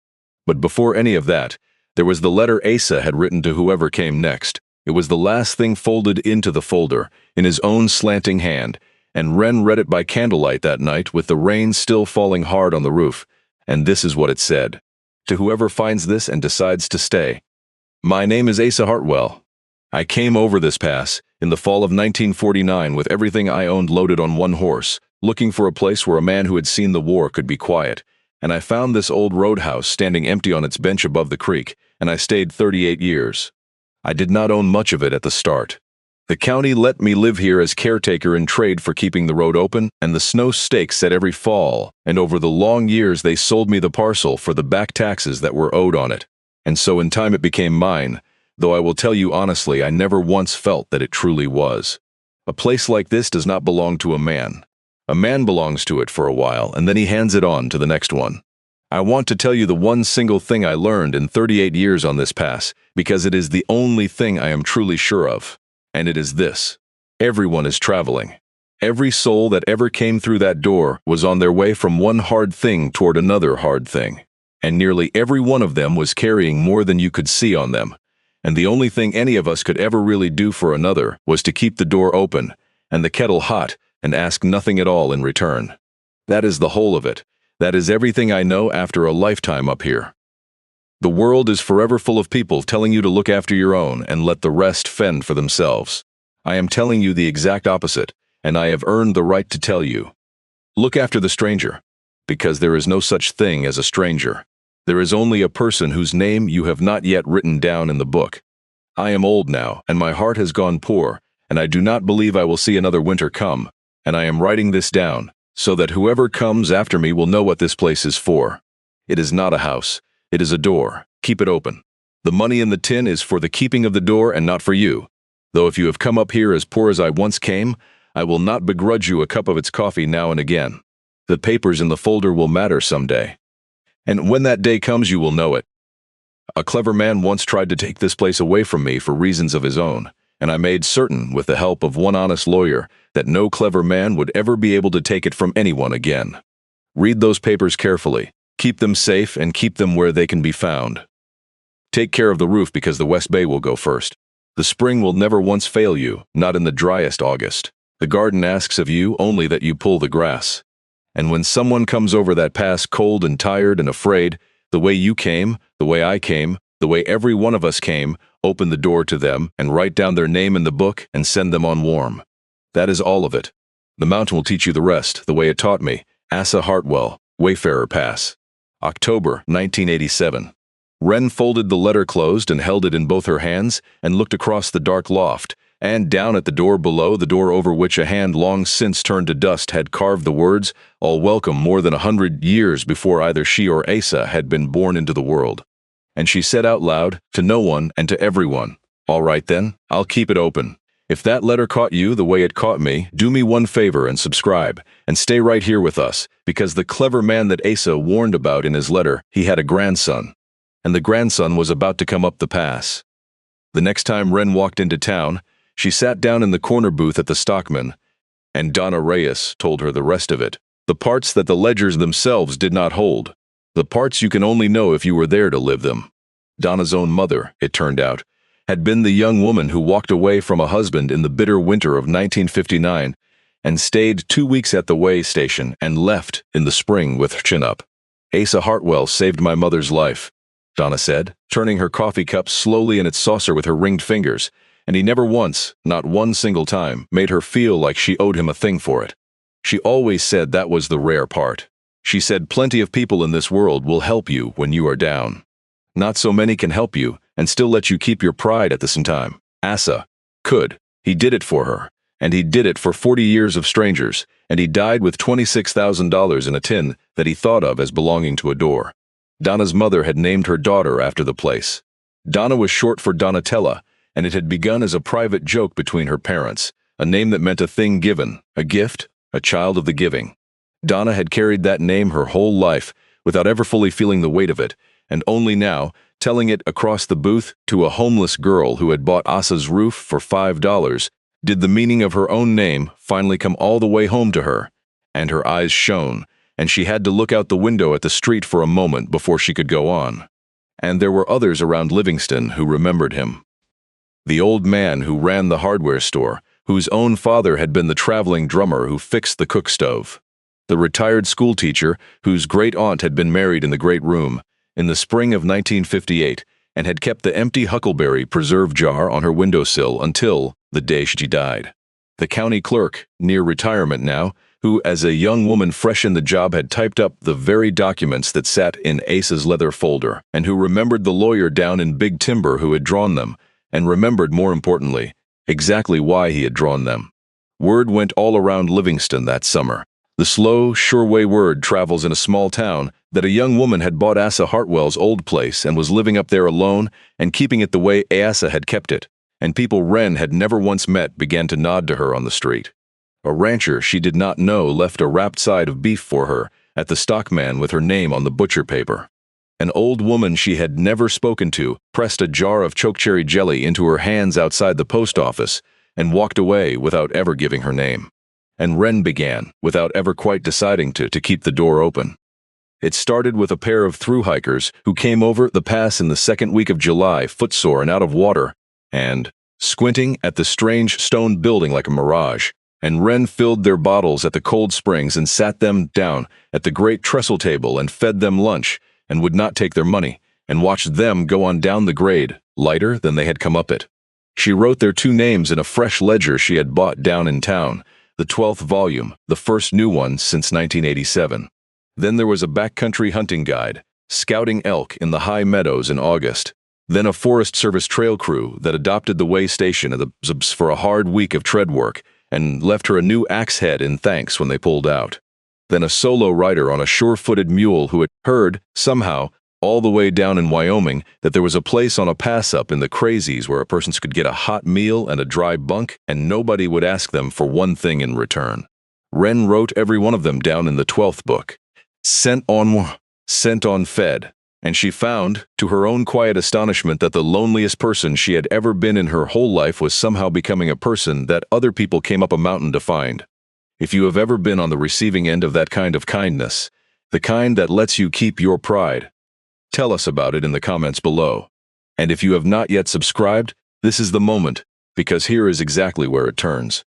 But before any of that, there was the letter Asa had written to whoever came next. It was the last thing folded into the folder, in his own slanting hand, and Wren read it by candlelight that night with the rain still falling hard on the roof, and this is what it said. To whoever finds this and decides to stay. My name is Asa Hartwell. I came over this pass in the fall of 1949 with everything I owned loaded on one horse, looking for a place where a man who had seen the war could be quiet, and I found this old roadhouse standing empty on its bench above the creek, and I stayed 38 years. I did not own much of it at the start. The county let me live here as caretaker in trade for keeping the road open, and the snow stakes set every fall, and over the long years they sold me the parcel for the back taxes that were owed on it. And so in time it became mine, though I will tell you honestly I never once felt that it truly was. A place like this does not belong to a man. A man belongs to it for a while, and then he hands it on to the next one. I want to tell you the one single thing I learned in 38 years on this pass, because it is the only thing I am truly sure of. And it is this: everyone is traveling. Every soul that ever came through that door was on their way from one hard thing toward another hard thing. And nearly every one of them was carrying more than you could see on them. And the only thing any of us could ever really do for another was to keep the door open and the kettle hot and ask nothing at all in return. That is the whole of it. That is everything I know after a lifetime up here. The world is forever full of people telling you to look after your own and let the rest fend for themselves. I am telling you the exact opposite, and I have earned the right to tell you. Look after the stranger, because there is no such thing as a stranger. There is only a person whose name you have not yet written down in the book. I am old now, and my heart has gone poor, and I do not believe I will see another winter come, and I am writing this down, so that whoever comes after me will know what this place is for. It is not a house. It is a door. Keep it open. The money in the tin is for the keeping of the door and not for you. Though if you have come up here as poor as I once came, I will not begrudge you a cup of its coffee now and again. The papers in the folder will matter someday. And when that day comes, you will know it. A clever man once tried to take this place away from me for reasons of his own, and I made certain, with the help of one honest lawyer, that no clever man would ever be able to take it from anyone again. Read those papers carefully. Keep them safe and keep them where they can be found. Take care of the roof because the West Bay will go first. The spring will never once fail you, not in the driest August. The garden asks of you only that you pull the grass. And when someone comes over that pass cold and tired and afraid, the way you came, the way I came, the way every one of us came, open the door to them and write down their name in the book and send them on warm. That is all of it. The mountain will teach you the rest, the way it taught me. Asa Hartwell, Wayfarer Pass. October 1987. Wren folded the letter closed and held it in both her hands and looked across the dark loft, and down at the door below, the door over which a hand long since turned to dust had carved the words, "All welcome," more than 100 years before either she or Asa had been born into the world. And she said out loud, to no one and to everyone, "All right then, I'll keep it open. If that letter caught you the way it caught me, do me one favor and subscribe, and stay right here with us, because the clever man that Asa warned about in his letter, he had a grandson, and the grandson was about to come up the pass." The next time Wren walked into town, she sat down in the corner booth at the Stockman And Donna Reyes told her the rest of it, the parts that the ledgers themselves did not hold, the parts you can only know if you were there to live them. Donna's own mother, it turned out, had been the young woman who walked away from a husband in the bitter winter of 1959 and stayed 2 weeks at the way station and left in the spring with her chin up. Asa Hartwell saved my mother's life, Donna said, turning her coffee cup slowly in its saucer with her ringed fingers, and he never once, not one single time, made her feel like she owed him a thing for it. She always said that was the rare part. She said plenty of people in this world will help you when you are down. Not so many can help you and still let you keep your pride at the same time. Asa could. He did it for her. And he did it for 40 years of strangers, and he died with $26,000 in a tin that he thought of as belonging to a door. Donna's mother had named her daughter after the place. Donna was short for Donatella, and it had begun as a private joke between her parents, a name that meant a thing given, a gift, a child of the giving. Donna had carried that name her whole life, without ever fully feeling the weight of it, and only now, telling it across the booth to a homeless girl who had bought Asa's roof for $5, did the meaning of her own name finally come all the way home to her, and her eyes shone, and she had to look out the window at the street for a moment before she could go on. And there were others around Livingston who remembered him. The old man who ran the hardware store, whose own father had been the traveling drummer who fixed the cook stove. The retired schoolteacher whose great-aunt had been married in the great room in the spring of 1958 and had kept the empty huckleberry preserve jar on her windowsill until the day she died. The county clerk, near retirement now, who as a young woman fresh in the job had typed up the very documents that sat in Asa's leather folder, and who remembered the lawyer down in Big Timber who had drawn them, and remembered, more importantly, exactly why he had drawn them. Word went all around Livingston that summer. The slow, sure-way word travels in a small town that a young woman had bought Asa Hartwell's old place and was living up there alone and keeping it the way Asa had kept it, and people Wren had never once met began to nod to her on the street. A rancher she did not know left a wrapped side of beef for her at the stockman with her name on the butcher paper. An old woman she had never spoken to pressed a jar of chokecherry jelly into her hands outside the post office and walked away without ever giving her name. And Wren began, without ever quite deciding to keep the door open. It started with a pair of thru-hikers who came over the pass in the second week of July, footsore and out of water, and squinting at the strange stone building like a mirage, and Wren filled their bottles at the cold springs and sat them down at the great trestle table and fed them lunch, and would not take their money, and watched them go on down the grade, lighter than they had come up it. She wrote their 2 names in a fresh ledger she had bought down in town, the 12th volume, the first new one since 1987. Then there was a backcountry hunting guide, scouting elk in the high meadows in August. Then a Forest Service trail crew that adopted the way station at the Zbs for a hard week of tread work and left her a new axe head in thanks when they pulled out. Then a solo rider on a sure-footed mule who had heard, somehow, all the way down in Wyoming, that there was a place on a pass-up in the Crazies where a person could get a hot meal and a dry bunk, and nobody would ask them for one thing in return. Wren wrote every one of them down in the 12th book. Sent on fed, and she found, to her own quiet astonishment, that the loneliest person she had ever been in her whole life was somehow becoming a person that other people came up a mountain to find. If you have ever been on the receiving end of that kind of kindness, the kind that lets you keep your pride, tell us about it in the comments below. And if you have not yet subscribed, this is the moment, because here is exactly where it turns.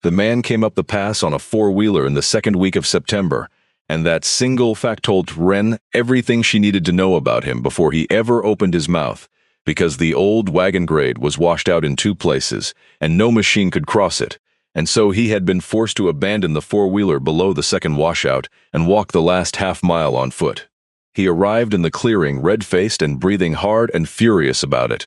The man came up the pass on a 4-wheeler in the second week of September, and that single fact told Wren everything she needed to know about him before he ever opened his mouth, because the old wagon grade was washed out in 2 places, and no machine could cross it, and so he had been forced to abandon the 4-wheeler below the second washout and walk the last half-mile on foot. He arrived in the clearing red-faced and breathing hard and furious about it.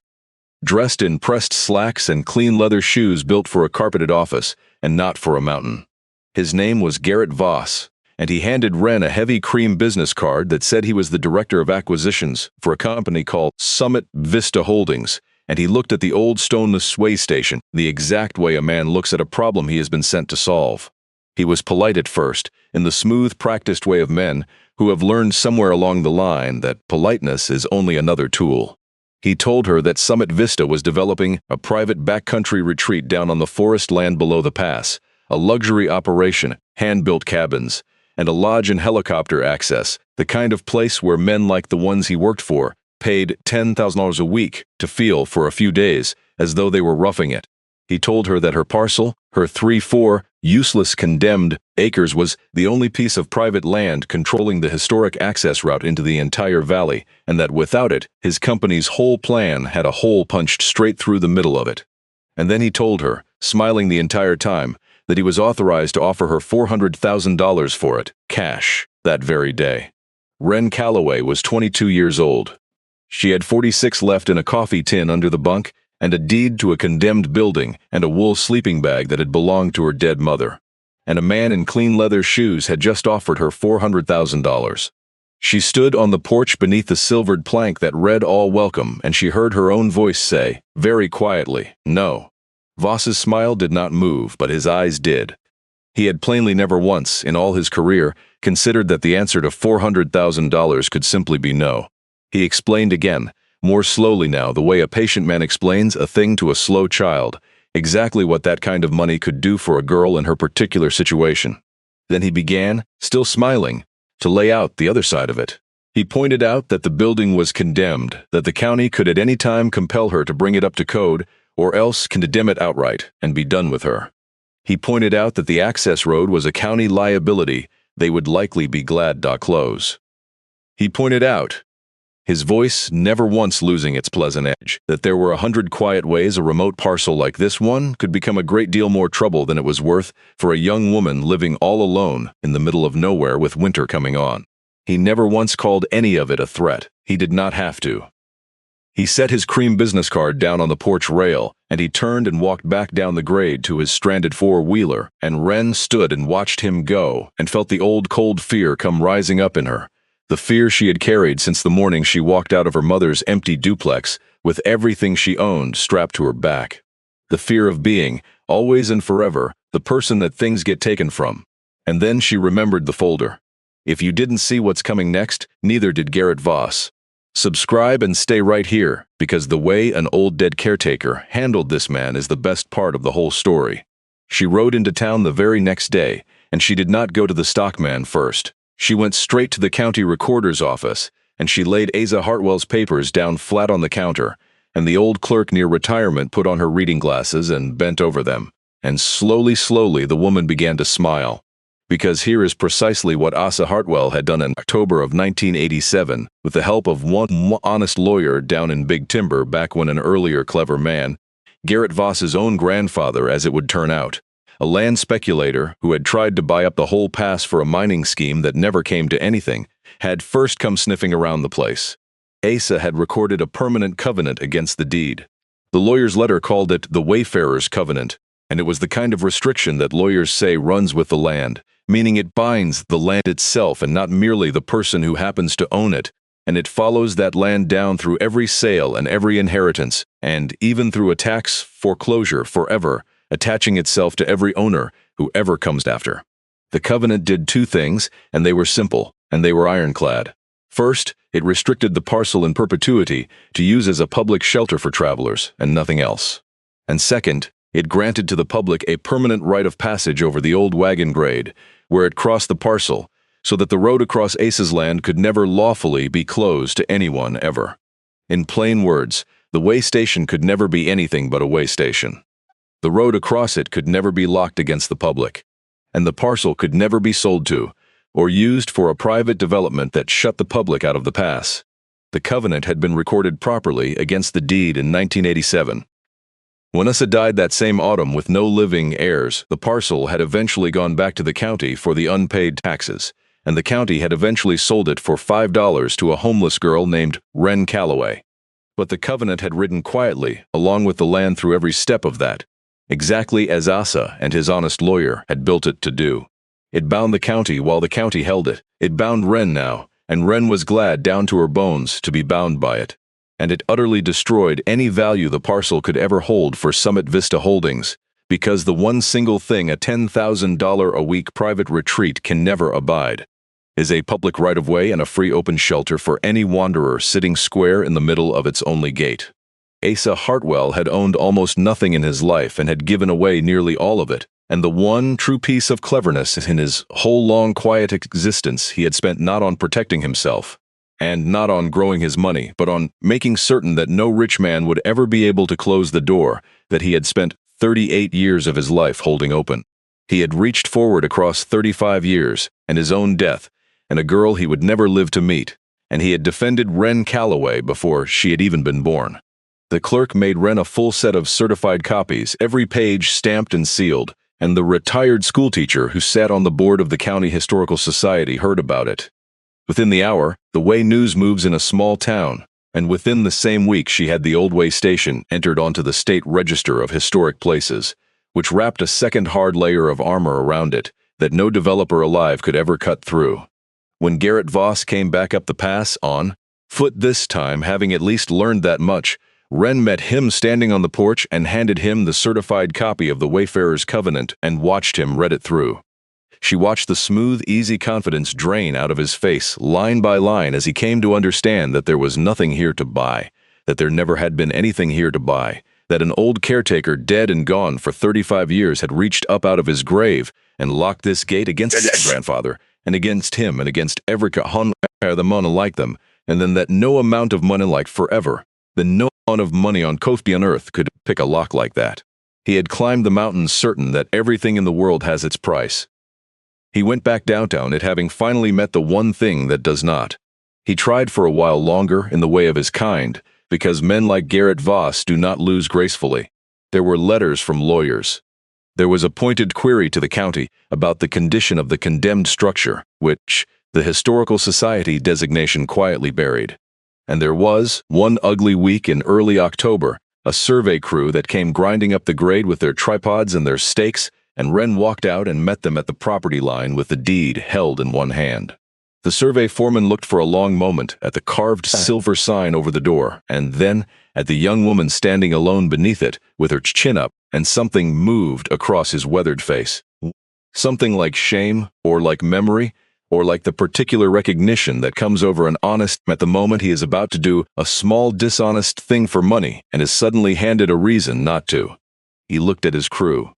Dressed in pressed slacks and clean leather shoes built for a carpeted office and not for a mountain. His name was Garrett Voss, and he handed Wren a heavy cream business card that said he was the director of acquisitions for a company called Summit Vista Holdings, and he looked at the old stoneless way station the exact way a man looks at a problem he has been sent to solve. He was polite at first, in the smooth, practiced way of men who have learned somewhere along the line that politeness is only another tool. He told her that Summit Vista was developing a private backcountry retreat down on the forest land below the pass, a luxury operation, hand-built cabins, and a lodge and helicopter access, the kind of place where men like the ones he worked for paid $10,000 a week to feel for a few days as though they were roughing it. He told her that her parcel, her 3-4 useless condemned acres, was the only piece of private land controlling the historic access route into the entire valley, and that without it, his company's whole plan had a hole punched straight through the middle of it. And then he told her, smiling the entire time, that he was authorized to offer her $400,000 for it, cash, that very day. Wren Calloway was 22 years old. She had 46 left in a coffee tin under the bunk, and a deed to a condemned building, and a wool sleeping bag that had belonged to her dead mother. And a man in clean leather shoes had just offered her $400,000. She stood on the porch beneath the silvered plank that read "All Welcome," and she heard her own voice say, very quietly, "No." Voss's smile did not move, but his eyes did. He had plainly never once, in all his career, considered that the answer to $400,000 could simply be no. He explained again, more slowly now, the way a patient man explains a thing to a slow child, exactly what that kind of money could do for a girl in her particular situation. Then he began, still smiling, to lay out the other side of it. He pointed out that the building was condemned, that the county could at any time compel her to bring it up to code, or else condemn it outright and be done with her. He pointed out that the access road was a county liability they would likely be glad to close. He pointed out, his voice never once losing its pleasant edge, that there were 100 quiet ways a remote parcel like this one could become a great deal more trouble than it was worth for a young woman living all alone in the middle of nowhere with winter coming on. He never once called any of it a threat. He did not have to. He set his cream business card down on the porch rail, and he turned and walked back down the grade to his stranded four-wheeler, and Wren stood and watched him go and felt the old cold fear come rising up in her. The fear she had carried since the morning she walked out of her mother's empty duplex with everything she owned strapped to her back. The fear of being, always and forever, the person that things get taken from. And then she remembered the folder. If you didn't see what's coming next, neither did Garrett Voss. Subscribe and stay right here, because the way an old dead caretaker handled this man is the best part of the whole story. She rode into town the very next day, and she did not go to the stockman first. She went straight to the county recorder's office, and she laid Asa Hartwell's papers down flat on the counter, and the old clerk near retirement put on her reading glasses and bent over them. And slowly the woman began to smile. Because here is precisely what Asa Hartwell had done in October of 1987 with the help of one honest lawyer down in Big Timber back when an earlier clever man, Garrett Voss's own grandfather as it would turn out, a land speculator who had tried to buy up the whole pass for a mining scheme that never came to anything, had first come sniffing around the place. Asa had recorded a permanent covenant against the deed. The lawyer's letter called it the Wayfarer's Covenant, and it was the kind of restriction that lawyers say runs with the land, meaning it binds the land itself and not merely the person who happens to own it, and it follows that land down through every sale and every inheritance, and even through a tax foreclosure forever, attaching itself to every owner who ever comes after. The covenant did two things, and they were simple, and they were ironclad. First, it restricted the parcel in perpetuity to use as a public shelter for travelers, and nothing else. And second, it granted to the public a permanent right of passage over the old wagon grade, where it crossed the parcel, so that the road across Asa's land could never lawfully be closed to anyone ever. In plain words, the way station could never be anything but a way station. The road across it could never be locked against the public, and the parcel could never be sold to, or used for a private development that shut the public out of the pass. The covenant had been recorded properly against the deed in 1987. When Asa died that same autumn with no living heirs, the parcel had eventually gone back to the county for the unpaid taxes, and the county had eventually sold it for $5 to a homeless girl named Wren Calloway. But the covenant had ridden quietly along with the land through every step of that, exactly as Asa and his honest lawyer had built it to do. It bound the county while the county held it. It bound Wren now, and Wren was glad down to her bones to be bound by it. And it utterly destroyed any value the parcel could ever hold for Summit Vista Holdings, because the one single thing a $10,000 a week private retreat can never abide is a public right-of-way and a free open shelter for any wanderer sitting square in the middle of its only gate. Asa Hartwell had owned almost nothing in his life and had given away nearly all of it, And the one true piece of cleverness in his whole long quiet existence he had spent not on protecting himself, and not on growing his money, but on making certain that no rich man would ever be able to close the door that he had spent 38 years of his life holding open. He had reached forward across 35 years, and his own death, and a girl he would never live to meet, and he had defended Wren Calloway before she had even been born. The clerk made Wren a full set of certified copies, every page stamped and sealed, and the retired schoolteacher who sat on the board of the County Historical Society heard about it. Within the hour, the way news moves in a small town, and within the same week she had the Old Way Station entered onto the State Register of Historic Places, which wrapped a second hard layer of armor around it that no developer alive could ever cut through. When Garrett Voss came back up the pass on foot this time, having at least learned that much, Wren met him standing on the porch and handed him the certified copy of the Wayfarer's Covenant and watched him read it through. She watched the smooth, easy confidence drain out of his face, line by line, as he came to understand that there was nothing here to buy, that there never had been anything here to buy, that an old caretaker dead and gone for 35 years had reached up out of his grave and locked this gate against his grandfather, and against him, and against every the money like them, and then that no amount of money like forever, then no amount of money on Kofti on earth could pick a lock like that. He had climbed the mountains certain that everything in the world has its price. He went back downtown, it having finally met the one thing that does not. He tried for a while longer in the way of his kind, because men like Garrett Voss do not lose gracefully. There were letters from lawyers. There was a pointed query to the county about the condition of the condemned structure, which the Historical Society designation quietly buried. And there was, one ugly week in early October, a survey crew that came grinding up the grade with their tripods and their stakes, and Wren walked out and met them at the property line with the deed held in one hand. The survey foreman looked for a long moment at the carved silver sign over the door, and then at the young woman standing alone beneath it with her chin up, and something moved across his weathered face. Something like shame, or like memory, or like the particular recognition that comes over an honest at the moment he is about to do a small dishonest thing for money and is suddenly handed a reason not to. He looked at his crew.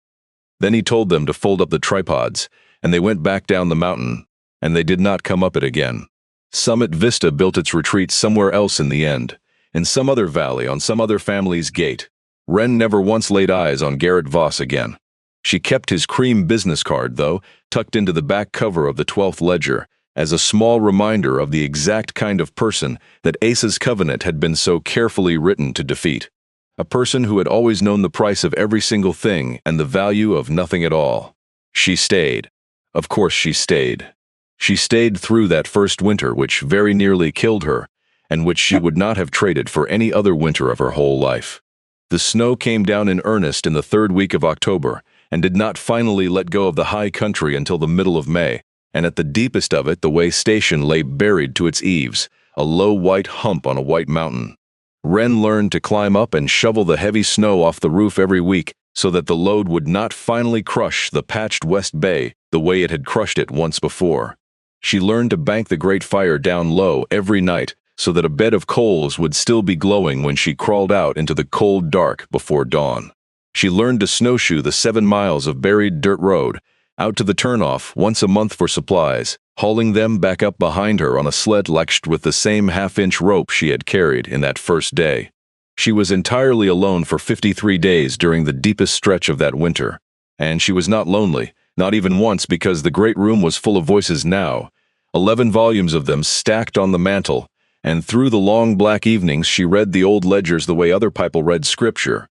Then he told them to fold up the tripods, and they went back down the mountain, and they did not come up it again. Summit Vista built its retreat somewhere else in the end, in some other valley on some other family's gate. Wren never once laid eyes on Garrett Voss again. She kept his cream business card, though, tucked into the back cover of the 12th ledger, as a small reminder of the exact kind of person that Asa's covenant had been so carefully written to defeat. A person who had always known the price of every single thing and the value of nothing at all. She stayed. Of course she stayed. She stayed through that first winter which very nearly killed her, and which she would not have traded for any other winter of her whole life. The snow came down in earnest in the third week of October, and did not finally let go of the high country until the middle of May, and at the deepest of it the way station lay buried to its eaves, a low white hump on a white mountain. Wren learned to climb up and shovel the heavy snow off the roof every week so that the load would not finally crush the patched West Bay the way it had crushed it once before. She learned to bank the great fire down low every night so that a bed of coals would still be glowing when she crawled out into the cold dark before dawn. She learned to snowshoe the 7 miles of buried dirt road, out to the turnoff once a month for supplies, hauling them back up behind her on a sled lashed with the same half-inch rope she had carried in that first day. She was entirely alone for 53 days during the deepest stretch of that winter, and she was not lonely, not even once, because the great room was full of voices now, 11 volumes of them stacked on the mantel, and through the long black evenings she read the old ledgers the way other people read scripture,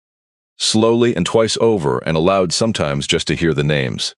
slowly and twice over, and aloud sometimes just to hear the names.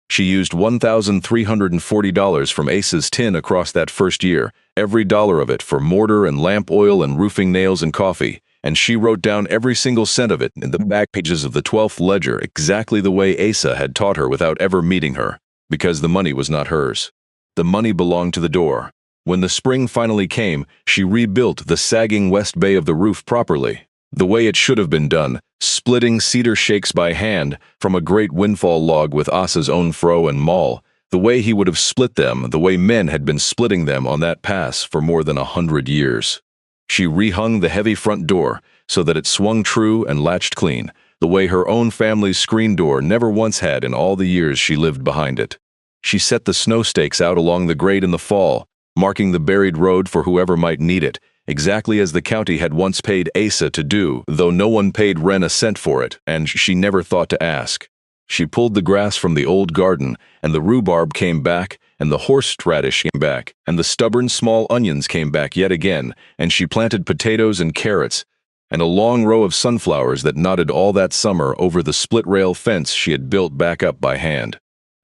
She used $1,340 from Asa's tin across that first year, every dollar of it for mortar and lamp oil and roofing nails and coffee, and she wrote down every single cent of it in the back pages of the 12th ledger exactly the way Asa had taught her without ever meeting her, because the money was not hers. The money belonged to the door. When the spring finally came, she rebuilt the sagging west bay of the roof properly, the way it should have been done, splitting cedar shakes by hand from a great windfall log with Asa's own froe and maul, the way he would have split them, the way men had been splitting them on that pass for more than 100 years. She rehung the heavy front door so that it swung true and latched clean, the way her own family's screen door never once had in all the years she lived behind it. She set the snow stakes out along the grade in the fall, marking the buried road for whoever might need it, exactly as the county had once paid Asa to do, though no one paid Wren a cent for it, and she never thought to ask. She pulled the grass from the old garden, and the rhubarb came back, and the horseradish came back, and the stubborn small onions came back yet again, and she planted potatoes and carrots, and a long row of sunflowers that nodded all that summer over the split-rail fence she had built back up by hand.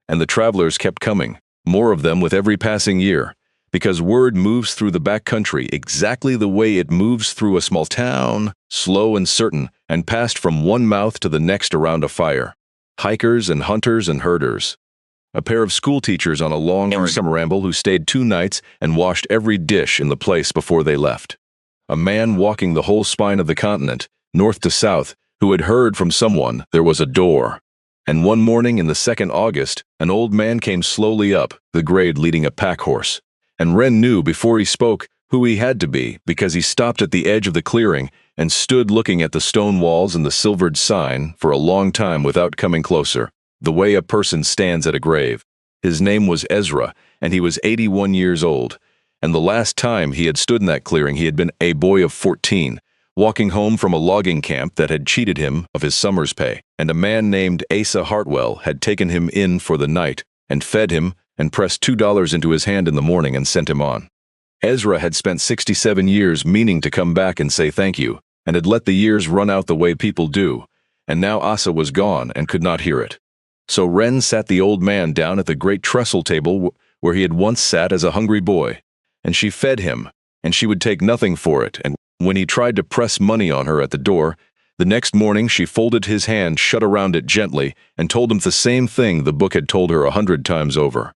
And the travelers kept coming, more of them with every passing year, because word moves through the back country exactly the way it moves through a small town, slow and certain, and passed from one mouth to the next around a fire. Hikers and hunters and herders. A pair of schoolteachers on a long summer ramble who stayed 2 nights and washed every dish in the place before they left. A man walking the whole spine of the continent, north to south, who had heard from someone there was a door. And one morning in the 2nd August, an old man came slowly up the grade leading a pack horse. And Wren knew before he spoke who he had to be, because he stopped at the edge of the clearing and stood looking at the stone walls and the silvered sign for a long time without coming closer, the way a person stands at a grave. His name was Ezra, and he was 81 years old, and the last time he had stood in that clearing he had been a boy of 14, walking home from a logging camp that had cheated him of his summer's pay, and a man named Asa Hartwell had taken him in for the night and fed him and pressed $2 into his hand in the morning and sent him on. Ezra had spent 67 years meaning to come back and say thank you, and had let the years run out the way people do, and now Asa was gone and could not hear it. So Wren sat the old man down at the great trestle table where he had once sat as a hungry boy, and she fed him, and she would take nothing for it, and when he tried to press money on her at the door, the next morning she folded his hand shut around it gently and told him the same thing the book had told her 100 times over.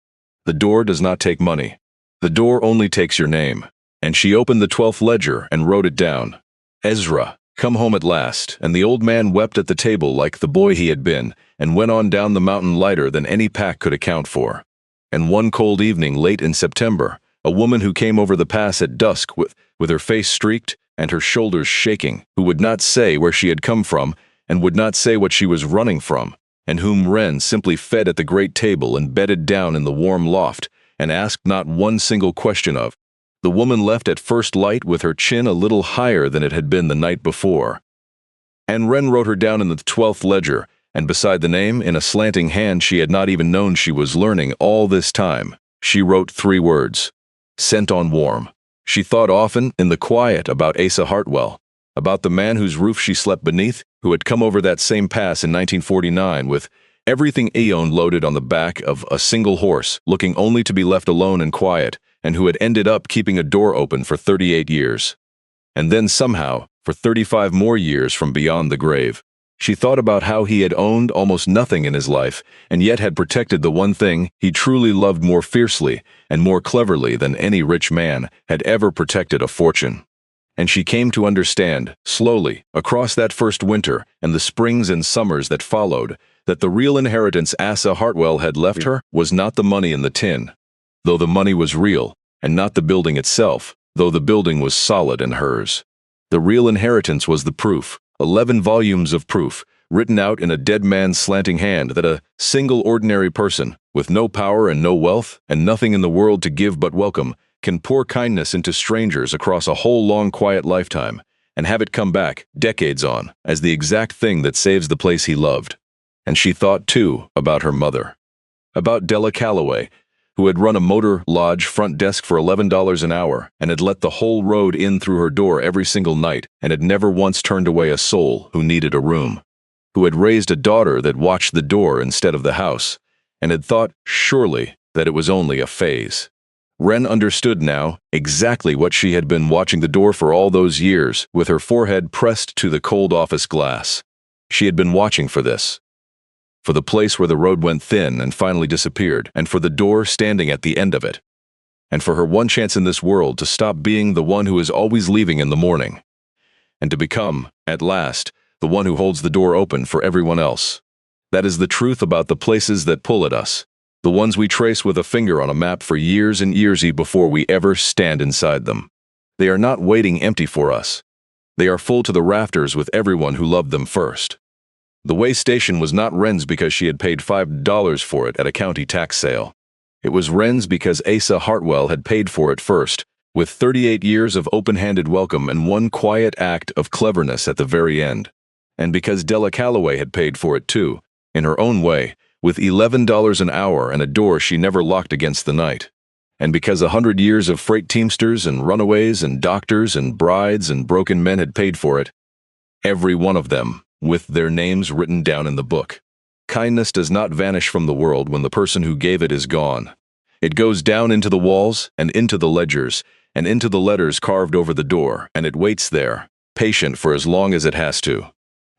The door does not take money. The door only takes your name. And she opened the 12th ledger and wrote it down. Ezra, come home at last, and the old man wept at the table like the boy he had been, and went on down the mountain lighter than any pack could account for. And one cold evening late in September, a woman who came over the pass at dusk with her face streaked and her shoulders shaking, who would not say where she had come from and would not say what she was running from, and whom Wren simply fed at the great table and bedded down in the warm loft, and asked not one single question of. The woman left at first light with her chin a little higher than it had been the night before. And Wren wrote her down in the 12th ledger, and beside the name, in a slanting hand she had not even known she was learning all this time, she wrote 3 words. Sent on warm. She thought often, in the quiet, about Asa Hartwell, about the man whose roof she slept beneath, who had come over that same pass in 1949 with everything he owned loaded on the back of a single horse, looking only to be left alone and quiet, and who had ended up keeping a door open for 38 years. And then somehow, for 35 more years from beyond the grave. She thought about how he had owned almost nothing in his life, and yet had protected the one thing he truly loved more fiercely and more cleverly than any rich man had ever protected a fortune. And she came to understand, slowly, across that first winter and the springs and summers that followed, that the real inheritance Asa Hartwell had left her was not the money in the tin, though the money was real, and not the building itself, though the building was solid and hers. The real inheritance was the proof, 11 volumes of proof, written out in a dead man's slanting hand, that a single ordinary person, with no power and no wealth, and nothing in the world to give but welcome, can pour kindness into strangers across a whole long quiet lifetime, and have it come back, decades on, as the exact thing that saves the place he loved. And she thought, too, about her mother. About Della Calloway, who had run a motor lodge front desk for $11 an hour, and had let the whole road in through her door every single night, and had never once turned away a soul who needed a room. Who had raised a daughter that watched the door instead of the house, and had thought, surely, that it was only a phase. Wren understood now exactly what she had been watching the door for all those years, with her forehead pressed to the cold office glass. She had been watching for this. For the place where the road went thin and finally disappeared, and for the door standing at the end of it. And for her one chance in this world to stop being the one who is always leaving in the morning, and to become, at last, the one who holds the door open for everyone else. That is the truth about the places that pull at us, the ones we trace with a finger on a map for years and years before we ever stand inside them. They are not waiting empty for us. They are full to the rafters with everyone who loved them first. The way station was not Wren's because she had paid $5 for it at a county tax sale. It was Wren's because Asa Hartwell had paid for it first, with 38 years of open-handed welcome and one quiet act of cleverness at the very end. And because Della Calloway had paid for it too, in her own way, with $11 an hour and a door she never locked against the night. And because 100 years of freight teamsters and runaways and doctors and brides and broken men had paid for it. Every one of them, with their names written down in the book. Kindness does not vanish from the world when the person who gave it is gone. It goes down into the walls and into the ledgers and into the letters carved over the door, and it waits there, patient for as long as it has to.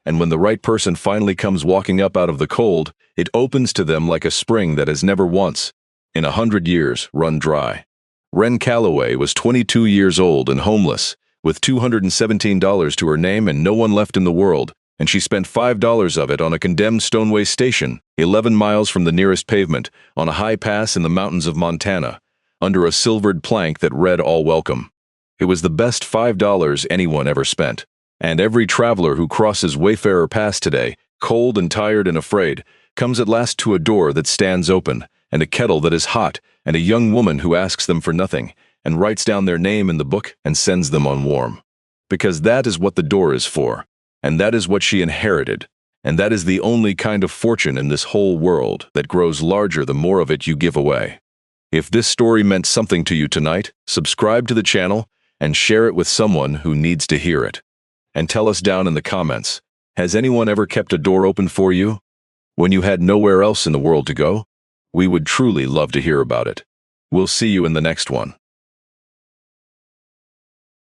And when the right person finally comes walking up out of the cold, it opens to them like a spring that has never once, in 100 years, run dry. Wren Calloway was 22 years old and homeless, with $217 to her name and no one left in the world, and she spent $5 of it on a condemned Stoneway station, 11 miles from the nearest pavement, on a high pass in the mountains of Montana, under a silvered plank that read "All Welcome." It was the best $5 anyone ever spent. And every traveler who crosses Wayfarer Pass today, cold and tired and afraid, comes at last to a door that stands open, and a kettle that is hot, and a young woman who asks them for nothing, and writes down their name in the book and sends them on warm. Because that is what the door is for, and that is what she inherited, and that is the only kind of fortune in this whole world that grows larger the more of it you give away. If this story meant something to you tonight, subscribe to the channel and share it with someone who needs to hear it. And tell us down in the comments, has anyone ever kept a door open for you when you had nowhere else in the world to go? We would truly love to hear about it. We'll see you in the next one.